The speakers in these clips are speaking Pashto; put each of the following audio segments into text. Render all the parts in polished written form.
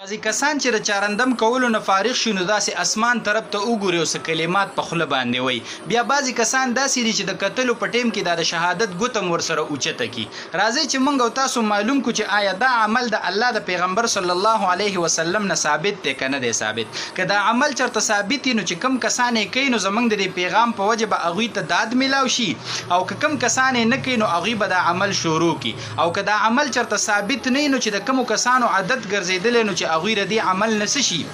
بعضې کسان چې د چارندم کولو نه فارغ شي نو داسې اسمان طرف ته وګوري او څه کلمات په خوله باندې وایي. بیا بعضې کسان داسې دي چې د کتلو په ټیم کې دا د شهادت ګوته م ورسره اوچته کړي. راځئ چې موږ او تاسو معلوم کړو چې آیا دا عمل د الله د پیغمبر صلی الله علیه وسلم نه ثابت دی که نه دی ثابت. که دا عمل چېرته ثابت وي نو چې کوم کسان یې کوي نو زموږ د دې پیغام په وجه به هغوی ته داد میلاو شي، او که کوم کسان یې نه کوي نو هغوی به دا عمل شروع کړي. او که دا عمل چېرته ثابت نه وي نو چې د کومو کسانو عادت ګرځېدلی نو چې هغوی د دې عمل نه څه شي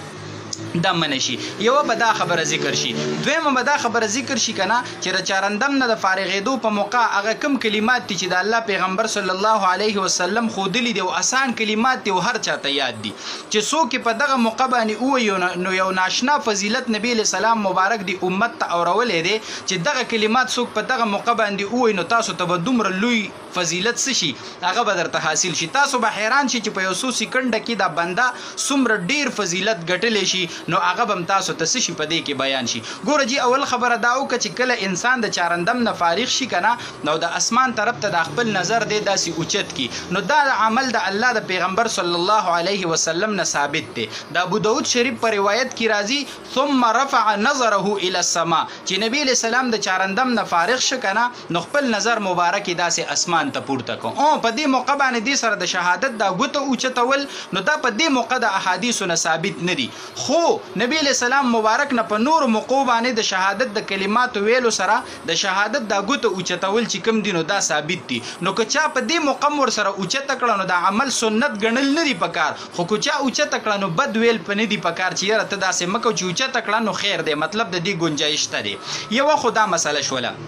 دا منه شي. یوه به دا خبره ذکر شي، دویمه به دا خبره ذکر شي که نه چې د چارندم نه د فارغېدو په موقع هغه کوم کلمات دي چې د الله پیغمبر صلی الله علیه وسلم ښودلي دي او اسان کلمات دي او هر چاته یاد دي چې څوک په دغه موقع باندې ووایي نو یو ناشنا فضیلت نبی علیه السلام مبارک دی امت ته اورولی دی چې دغه کلمات څوک په دغه موقع باندې ووایي نو تاسو ته به دومره لوی فضیلت څه شي هغه به درته حاصل شي. تاسو به حیران شي چې په یو څو سیکنډه کې دا بنده څومره ډیر فضیلت ګټلی شي نو هغه به هم تاسو ته څه شي په دې کې بیان شي. ګوره جي اول خبره دا وکړه چې کله انسان د چارندم نه فارغ شي که نه نو د اسمان طرف ته د خپل نظر دی داسې اوچت کړي نو دا عمل د الله د پیغمبر صلی الله علیه وسلم نه ثابت دی. د ابو داود شریف په روایت کې راځي ثم رفع نظره الى السماء چې نبی علیه السلام د چارندم نه فارغ شه که نه نو خپل نظر مبارک داسې اسمان ته پورته کو. په دې موقع باندې دې سره د شهادت دا ګوته اوچتول نو دا په دې موقع د احادیثو نه ثابت نه دي، خو نبی علیه السلام مبارک نه په نورو موقعو باندې د شهادت د کلماتو ویلو سره د شهادت دا ګوته اوچتول چې کوم دي نو دا ثابت دي. نو که چا په دې موقع ورسره اوچته کړه نو دا عمل سنت ګڼل نه دي پکار، خو که چا اوچته کړه نو بد ویل په نه دي پکار چې یاره ته داسې مه کوه چې اوچته کړه نو خیر دی، مطلب د دې ګنجایش ته دی. یوه خو دا مسله شوله.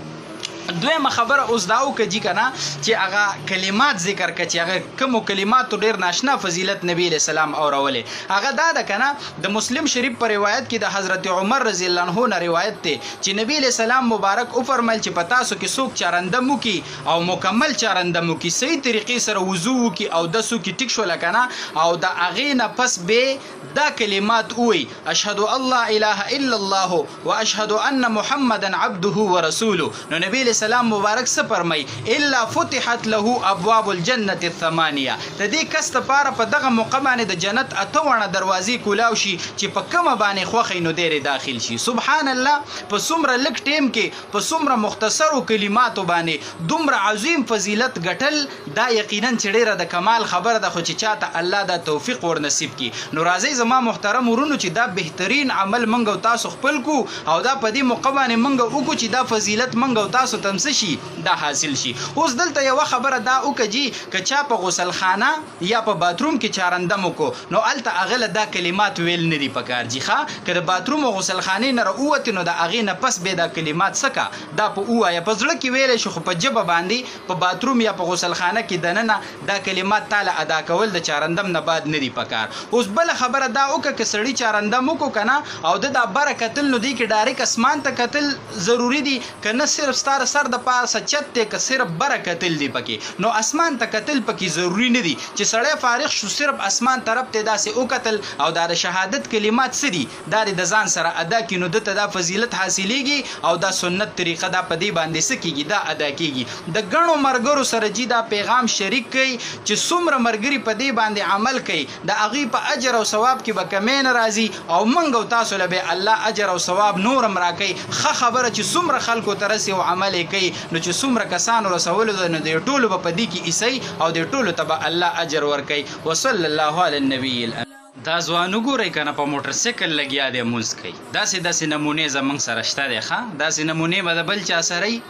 دویمه خبره اوس دا وکړه جي که نه چې هغه کلمات ذکر کړه چې هغه کومو کلماتو ډېر ناشنا فضیلت نبی علیه السلام اورولی. هغه دا ده که نه د مسلم شریف په روایت کې د حضرت عمر رضی الله عنه نه روایت دی چې نبی علیه السلام مبارک وفرمیل چې په تاسو کې څوک چارندم وکړي او مکمل چارندم وکړي، صحیح طریقې سره وضو وکړي او دس وکړي ټیک شوله که نه او د هغې نه پس به دا کلمات ووایي اشهد ان لا اله الا الله واشهد ان محمدا عبده ورسوله. نو نبی السلام مبارک څه فرمای الا فتحت له ابواب الجنه الثمانيه، د دې کس لپاره په دغه موقع باندې د جنت اته وړه دروازې کولاو شي چې په کومه باندې خوښی نو ډېرې داخل شي. سبحان الله، په څومره لږ ټیم کې په څومره مختصرو کلماتو باندې دومره عظیم فضیلت ګټل دا یقینا چې ډېره د کمال خبره ده، خو چې چاته الله دا توفیق ور نصیب کړي. نو راځئ زما محترم ورونو چې دا بهترین عمل موږ او تاسو خپل کو او دا په دې موقع باندې موږ وکړو چې دا فضیلت موږ او تاسو ته شي دا حاصل شي. اوس دلته یوه خبره دا وکړه جي که چا په غسلخانه یا په باتروم کې چارندم وکړو نو هلته هغه له دا کلمات ویل نه دي پکار جي ښه. که د باتروم او غسلخانې نه راووتې نو د هغې نه پس بیا دا کلمات څه که دا په ووایه، په زړه کې ویلی شو خو په ژبه باندې په باتروم یا په غسلخانه کې دننه دا کلمات تاله ادا کول د چارندم نه بعد نه دي پکار. اوس بله خبره دا وکړه که سړي چارندم وکړو که نه او د دا بره کتل نو دی کې ډایرک اسمان ته کتل ضروري دي که نه صرف ستاره سر د پاسه چت دی که صرف بره کتل دی پکې نو اسمان ته کتل پکې ضروري نه دي چې سړی فارغ شو صرف اسمان طرف ته داسې وکتل او دا د شهادت کلمات څه دي دا د ځان سره ادا کړي نو دته دا فضیلت حاصلیږي او دا سنت طریقه دا په دې باندې څه کېږي دا ادا کېږي. د ګڼو ملګرو سره جي دا پیغام شریک کوي چې څومره ملګري په دې باندې عمل کوي د هغوی په اجر او ثواب کې به کمې نه راځي او موږ او تاسو له به الله اجر او ثواب نور هم راکوي. ښه خبره چې څومره خلکو ته رسي او عمل یې کوي نو چې څومره کسانو رسولو ده نو د ټولو به په دې کې عیسی او د ټولو ته به الله اجر ورکوي. وصلی الله علی النبی الامین. دا ځوان وګورئ که نه په موټر سایکل لګیا دی مونځ کوي، داسې نمونې زموږ سره شته دی ښه، داسې نمونې به د بل چا سره وي.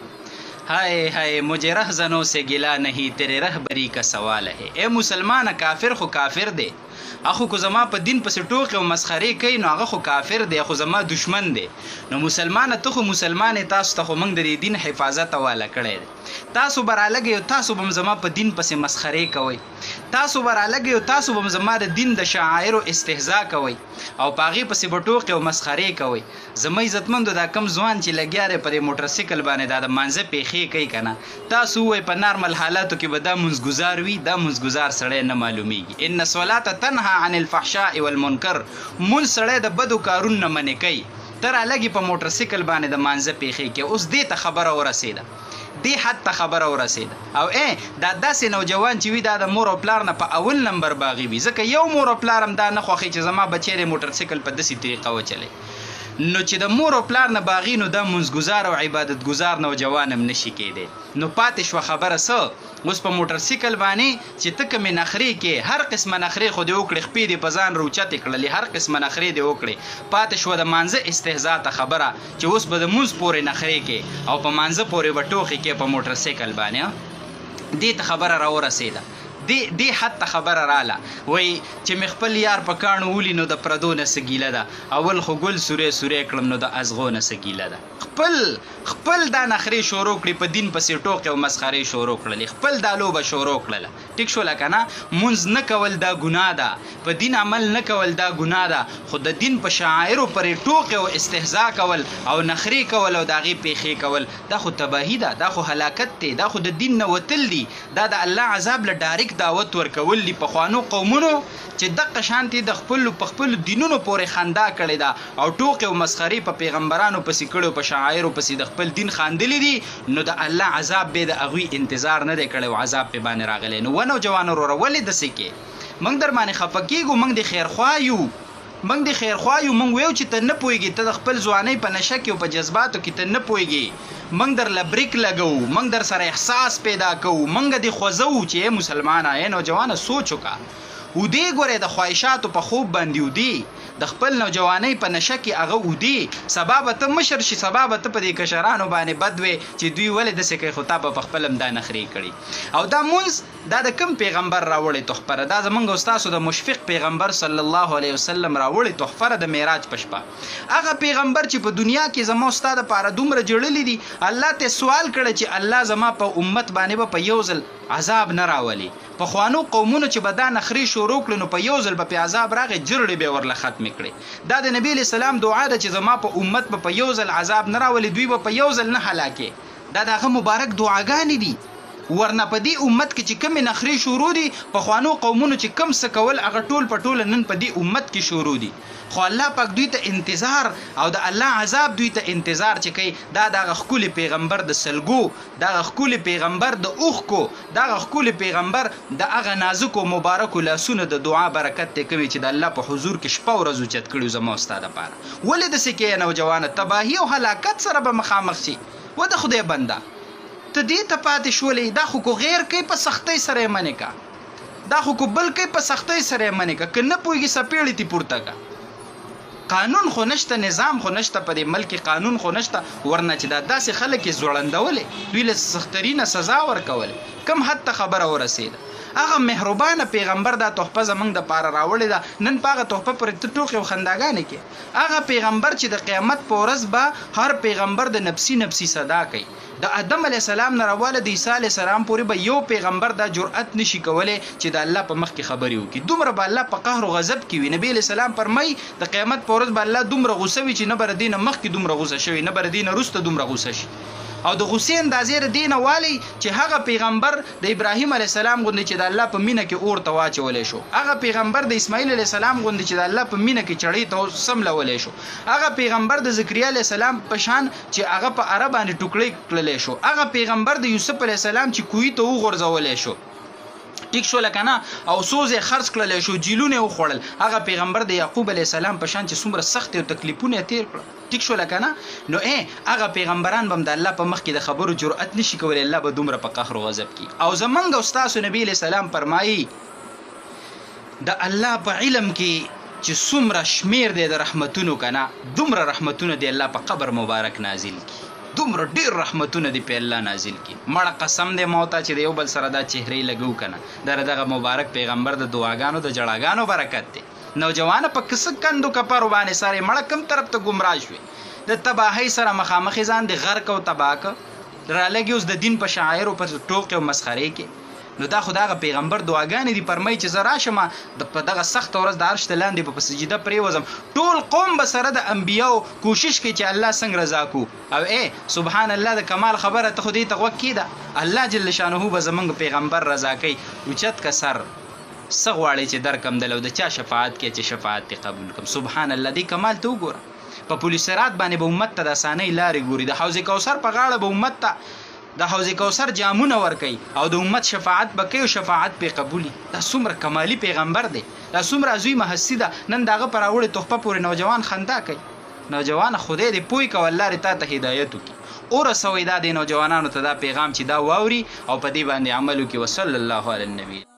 ہائے ہائے مجھے رہزنوں سے گلا نہیں تیرے رہبری کا سوال ہے. اے مسلمان کافر خو کافر دی، اخو کو زما په دین پسې ټوکې او مسخرې کوي نو هغه خو کافر دی، خو زما دشمن دی. نو مسلمانه ته خو مسلمان یې، تاسو ته خو موږ د دې دین حفاظت حواله کړی دی. تاسو به رالګئ او تاسو به زما په دین پسې مسخرې کوئ، تاسو به رالګئ او تاسو به زما د دین د شعایرو استهزا کوئ او په هغې پسې به ټوکې او مسخرې کوئ. زما عزتمندو دا کم ځوان چې لګیا دی په دې موټر سایکل باندې دا د مانځه پیښې کوي که نه، تاسو ووایئ په نارمل حالاتو کې به دا منځګزار وي، دا منځګزار سړی نه معلومیږي. ان الصلاة تنهى عن الفحشاء والمنکر، مونځ سړی د بدو کارونو نه منې کوي ته رالګې په موټر سایکل باندې د مانځه پیښې کې. اوس دې ته خبره ورسېده، دې حد ته خبره ورسېده. او دا داسې نوجوان چې وي دا د مور او پلار نه په اول نمبر باغي وي، ځکه یو مور او پلار هم دا نه خوښوي چې زما بچی د موټر سایکل په داسې طریقه وچلوي. نو چې د مور او پلار نه باغی نو دا منځګزار او عبادت گزار نوجوان هم نشي کېدی. نو پاتې شوه خبره څه، اوس په موټر سایکل باندې چې ته کومې نخرې کې هر قسمه نخرې خو دې وکړې، خپې دې په ځان روچتې کړلې، هر قسمه نخرې دې وکړې. پاتې شوه د مانځه استهزا ته خبره چې اوس به د مونځ پورې نخرې کې او په مانځه پورې به ټوخې کې په موټر سایکل باندې. دې ته خبره راورسېده، دې حد ته خبره راله. وای چې مې خپل یار په کاڼو ولي نو د پردو نه څه ګیله ده، اول خو ګل سورې سورې کړم نو د ازغو نه څه ګیله ده. خپل دا نخرې شروع کړي، په دین پسې ټوکې او مسخرې شروع کړلې، خپل دا لوبه شروع کړله. ټیک شوله که نه؟ مونځ نه کول دا ګناه ده، په دین عمل نه کول دا ګناه ده، خو د دین په شعایرو پرې ټوکې او استهزا کول او نخرې کول او د هغې پیښې کول دا خو تباهي ده، دا خو هلاکت دی، دا خو د دین نه وتل دي، دا د الله عذاب له ډایرکټ دعوت ورکول دي. پخوانو قومونو چې دغه شانتي د خپل دینونو پورې خندا کړې ده او ټوکې او مسخرې په پیغمبرانو پسې کړي، په شعایرو پسې د خپل دین خاندلی دي، نو د الله عذاب به د هغوی انتظار نه دی کړی او عذاب پې باندې راغلی. نو ونوجوانو وروره ولې داسې کې؟ موږ در باندې خفه کېږو، موږ د خیرخوا یو، موږ ویو چې ته نه پوهېږې، ته د خپل ځوانۍ په نشه کې او په جذباتو کې ته نه پوهېږې، موږ در له بریک لګو، موږ در سره احساس پیدا کوو، موږ دې خوځوو چې ای مسلمانه، ای نوجوانه سوچ وکړه. ودې ګورې د خواهشاتو په خوب باندې ودې د خپل نوجوانۍ په نشه کې هغه ودې، سبا به ته مشر شي، سبا به ته په دې کشرانو باندې بد وې چې دوی ولې داسې کوي، خو تا په خپل هم دا نخرې کړي. او دا مونځ دا د کوم پیغمبر راوړی تحفه ده؟ دا زمونږ او ستاسو د مشفق پیغمبر صلی الله علیه وسلم راوړی تحفه ده د معراج په شپه. هغه پیغمبر چې په دنیا کې زما او ستا دپاره دومره جړلي دي، الله ته سوال کړی چې الله زما په امت باندې به په یو ځل عذاب نه راولي. پخوانو قومونو چې به دا نخرې شروع کړي نو په یو ځل به پې عذاب راغی، جرړې به ورله ختمې کړې. دا د نبي علیه السلام دعا ده چې زما په امت به په یو ځل عذاب نه راولي، دوی به په یو ځل نه هلاکې. دا د هغه مبارک دعاګانې دي. ورنه په دې امت کې چې کومې نخرې شروع دي، پخوانو قومونو چې کم څه کول هغه ټول په ټوله نن په دې امت کې شروع دي. خو الله پاک دوی ته انتظار او د الله عذاب دوی ته انتظار چې کوي، دا د هغه ښکلي پیغمبر د سلګو، د هغه ښکلي پیغمبر د اوښکو، د هغه ښکلي پیغمبر د هغه نازکو مبارکو لاسونو د دعا برکت دی کوي چې د الله په حضور کې شپه ورځ اوچت کړي زما او ستا دپاره. ولې داسې کوې نوجوانه؟ تباهي او هلاکت سره به مخامخ شي. و د خدای بنده ته دې ته پاتې شولې، دا خو کو غیر کوي په سختۍ سره یې منې کا، دا خو کو بل کوي په سختۍ سره یې منې کا، که نه پوهېږي څپېړې تې پورته کا. قانون خو نشته، نظام خو نشته په دې ملک کې، قانون خو نشته، ورنه چې دا داسې خلک یې ځوړندولې، دوی له سخترینه سزا ورکولې. کم حد ته خبره ورسېده. هغه مهربانه پیغمبر دا تحفه زمونږ دپاره راوړې ده، نن په هغه تحفه پورې ته ټوکې او خنداګانې کې. هغه پیغمبر چې د قیامت په ورځ به هر پیغمبر د نفسي صدا کوي. د آدم علیه السلام نه راواله د عیسی علیه السلام پورې به یو پیغمبر دا جرأت نشي کولی چې د الله په مخ کې خبرې وکړي. دومره به الله په قهر او غضب کې وي. نبی علیه السلام فرمایي د قیامت په ورځ به الله دومره غوسه وي چې نه به د دې نه مخکې دومره غوسه شوي، نه به د دې نه وروسته دومره غوسه شي. او د غصې اندازې د دې نه والی چې هغه پیغمبر د ابراهیم علیه السلام غوندې چې د الله په مینه کې اور ته واچولی شو، هغه پیغمبر د اسماعیل علیه السلام غوندې چې د الله په مینه کې چړۍ ته سملولی شو، هغه پیغمبر د زکریا علیه السلام په شان چې هغه په اره باندې ټوکړۍ کړلی شو، هغه پیغمبر د یوسف علیه السلام چې کوهي ته وغورځولی شو، ټیک شو لکه نه، او سوز یې خرڅ کړلی شو، جیلونه یې وخوړل، هغه پیغمبر د یعقوب علیه السلام په شان چې څومره سخت او تکلیفونه یې تیر کړل. ټیک شو لکه نه. نو هغه پیغمبران به هم د الله په مخ کې د خبرو جرأت نشي کولی، الله به دومره په قهر او غضب کی. او زمونږ او ستاسو نبی علیه السلام فرمایي د الله په علم کې چې څومره شمیر دی د رحمتونو که نه، دومره رحمتونه دی الله په قبر مبارک نازل کی، دومره ډیر رحمتونه دی په الله نازل کی. مړه قسم دی موته چې د یو بل سره دا چهرې لګو که نه، دغه مبارک پیغمبر د دعاګانو د جړاګانو برکت دی. نوجوانه په کسه کندو کپرو باندې سره مړه کم طرف ته ګمراه شوي، د تباهۍ سره مخامخ ځان د غرق او تباه که رالګي اوس د دین په شاعرو په ټوکې او مسخرې کې. نو دا خو دغه پیغمبر دعاګانې دي، فرمایي چې زه راشم په دغه سخته ورځ د عرش ته لاندې په سجده پرېوځم، ټول قوم به سره د انبیاو کوشش کوي چې الله څنګه رضا کو. او سبحان الله د کمال خبره ته خو دې ته غوږ کېده، الله جل شانه به زمونږ پیغمبر رضا کوي. اوچت که سر څه غواړې چې درکم دلو د چا شفاعت کې چې شفاعت دې قبول کړم. سبحان الله، دې کمال ته وګوره. په پولیس سرات باندې به امت ته د اسانۍ لارې ګوري د حوض کوثر په غاړه به امت ته د حوض کوثر جامونه ورکوي او د امت شفاعت به کوي او شفاعت پې قبولي دا څومره کمالي پیغمبر دی دا څومره عظیمه هستي ده نن د هغه په راوړې تحفه پورې نوجوان خندا کوي نوجوان خدای دې پوی که والله دې تا ته هدایت وکړي او رسوئ دا د نوجوانانو ته دا پیغام چې دا واوري او په دې باندې عمل وکړي وصلی الله علی النبی